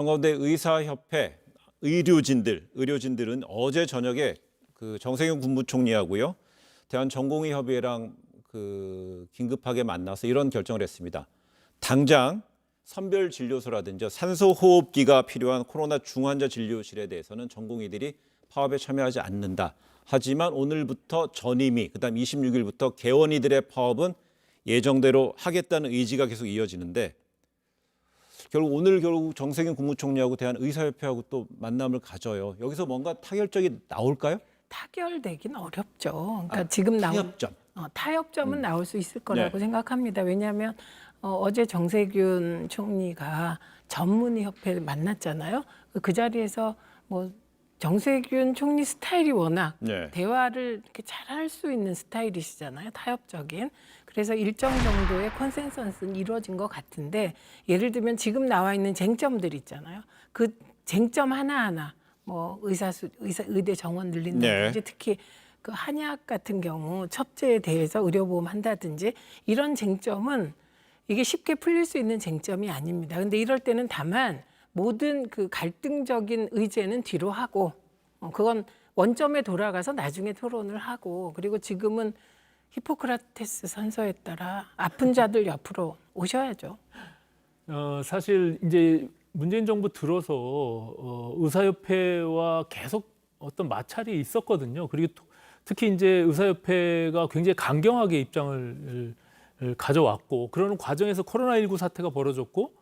가운데 의사협회 의료진들은 어제 저녁에 그 정세균 국무총리하고요, 대한전공의협의회랑 긴급하게 만나서 이런 결정을 했습니다. 당장 선별진료소라든지 산소호흡기가 필요한 코로나 중환자 진료실에 대해서는 전공의들이 파업에 참여하지 않는다. 하지만 오늘부터 전임의, 그다음 26일부터 개원의들의 파업은 예정대로 하겠다는 의지가 계속 이어지는데, 결국 정세균 국무총리하고 대한의사협회하고 또 만남을 가져요. 여기서 뭔가 타결점이 나올까요? 타결되긴 어렵죠. 그러니까 지금 타협점. 타협점은 나올 수 있을 거라고 네. 생각합니다. 왜냐하면 어제 정세균 총리가 전문의협회를 만났잖아요. 그 자리에서 뭐 정세균 총리 스타일이 워낙 네. 대화를 이렇게 잘할 수 있는 스타일이시잖아요. 타협적인. 그래서 일정 정도의 컨센서스는 이루어진 것 같은데, 예를 들면 지금 나와 있는 쟁점들 있잖아요. 그 쟁점 하나하나 뭐 의대 정원 늘린다든지, 네. 특히 그 한약 같은 경우 첩제에 대해서 의료보험 한다든지 이런 쟁점은 이게 쉽게 풀릴 수 있는 쟁점이 아닙니다. 근데 이럴 때는 다만 모든 그 갈등적인 의제는 뒤로 하고, 그건 원점에 돌아가서 나중에 토론을 하고, 그리고 지금은 히포크라테스 선서에 따라 아픈 자들 옆으로 오셔야죠. 사실 이제 문재인 정부 들어서 의사협회와 계속 어떤 마찰이 있었거든요. 그리고 특히 이제 의사협회가 굉장히 강경하게 입장을 가져왔고, 그러는 과정에서 코로나19 사태가 벌어졌고,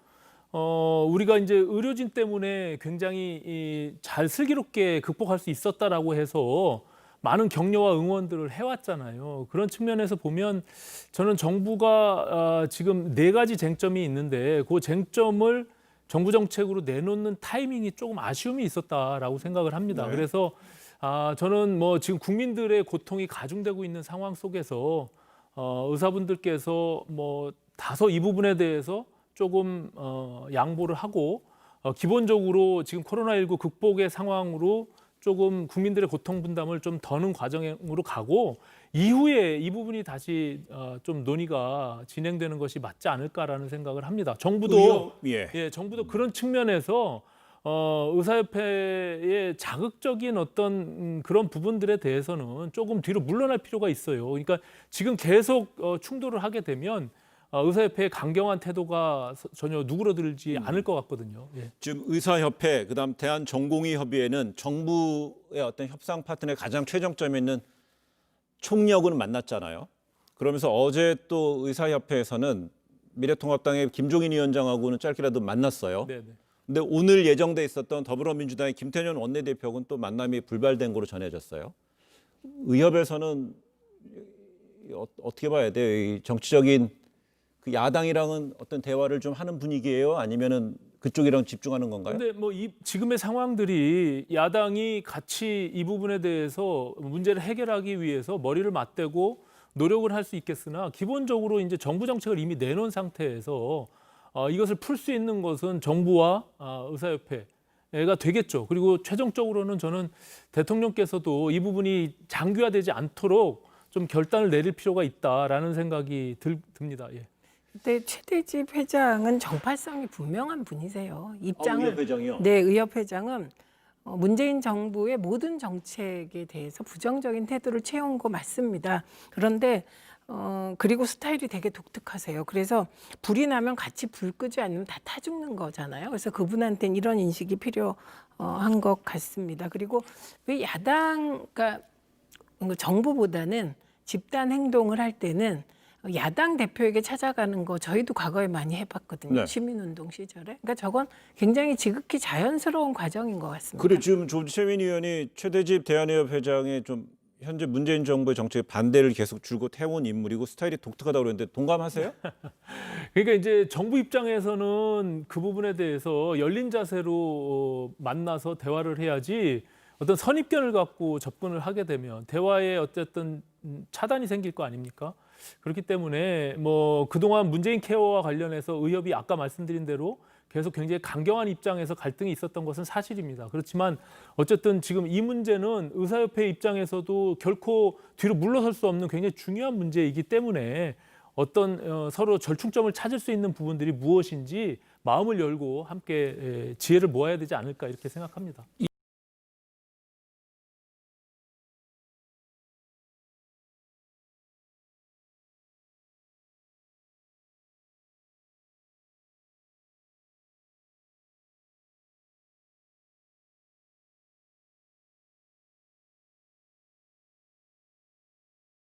우리가 이제 의료진 때문에 굉장히 잘 슬기롭게 극복할 수 있었다라고 해서 많은 격려와 응원들을 해왔잖아요. 그런 측면에서 보면 저는 정부가 지금 4가지 쟁점이 있는데 그 쟁점을 정부 정책으로 내놓는 타이밍이 조금 아쉬움이 있었다라고 생각을 합니다. 네. 그래서 저는 뭐 지금 국민들의 고통이 가중되고 있는 상황 속에서 의사분들께서 뭐 다소 이 부분에 대해서 조금 양보를 하고, 기본적으로 지금 코로나19 극복의 상황으로 조금 국민들의 고통 분담을 좀 더는 과정으로 가고, 이후에 이 부분이 다시 좀 논의가 진행되는 것이 맞지 않을까라는 생각을 합니다. 정부도 정부도 그런 측면에서 의사협회의 자극적인 어떤 그런 부분들에 대해서는 조금 뒤로 물러날 필요가 있어요. 그러니까 지금 계속 충돌을 하게 되면 의사협회의 강경한 태도가 전혀 누그러들지 않을 것 같거든요. 예. 지금 의사협회, 그다음 대한전공의협의회는 정부의 어떤 협상 파트너의 가장 최정점에 있는 총리하고는 만났잖아요. 그러면서 어제 또 의사협회에서는 미래통합당의 김종인 위원장하고는 짧게라도 만났어요. 네네. 근데 오늘 예정돼 있었던 더불어민주당의 김태년 원내대표하고는 또 만남이 불발된 거로 전해졌어요. 의협에서는 어떻게 봐야 돼요? 이 정치적인 그 야당이랑은 어떤 대화를 좀 하는 분위기예요? 아니면은 그쪽이랑 집중하는 건가요? 근데 뭐 지금의 상황들이 야당이 같이 이 부분에 대해서 문제를 해결하기 위해서 머리를 맞대고 노력을 할 수 있겠으나, 기본적으로 이제 정부 정책을 이미 내놓은 상태에서 이것을 풀 수 있는 것은 정부와 의사협회가 되겠죠. 그리고 최종적으로는 저는 대통령께서도 이 부분이 장기화되지 않도록 좀 결단을 내릴 필요가 있다라는 생각이 듭니다. 예. 근데 최대집 회장은 정팔성이 분명한 분이세요. 입장을 의협 회장이요? 네, 의협 회장은 문재인 정부의 모든 정책에 대해서 부정적인 태도를 채운 거 맞습니다. 그런데 그리고 스타일이 되게 독특하세요. 그래서 불이 나면 같이 불 끄지 않으면 다 타 죽는 거잖아요. 그래서 그분한테는 이런 인식이 필요한 것 같습니다. 그리고 왜 그러니까 정부보다는 집단 행동을 할 때는 야당 대표에게 찾아가는 거 저희도 과거에 많이 해봤거든요. 네. 시민운동 시절에. 그러니까 저건 굉장히 지극히 자연스러운 과정인 것 같습니다. 그래, 지금 최민 의원이 최대집 대한의협 회장의 좀 현재 문재인 정부의 정책에 반대를 계속 줄곧 해온 인물이고 스타일이 독특하다고 그랬는데 동감하세요? 그러니까 이제 정부 입장에서는 그 부분에 대해서 열린 자세로 만나서 대화를 해야지, 어떤 선입견을 갖고 접근을 하게 되면 대화에 어쨌든 차단이 생길 거 아닙니까? 그렇기 때문에 뭐 그동안 문재인 케어와 관련해서 의협이 아까 말씀드린 대로 계속 굉장히 강경한 입장에서 갈등이 있었던 것은 사실입니다. 그렇지만 어쨌든 지금 이 문제는 의사협회 입장에서도 결코 뒤로 물러설 수 없는 굉장히 중요한 문제이기 때문에 어떤 서로 절충점을 찾을 수 있는 부분들이 무엇인지 마음을 열고 함께 지혜를 모아야 되지 않을까 이렇게 생각합니다.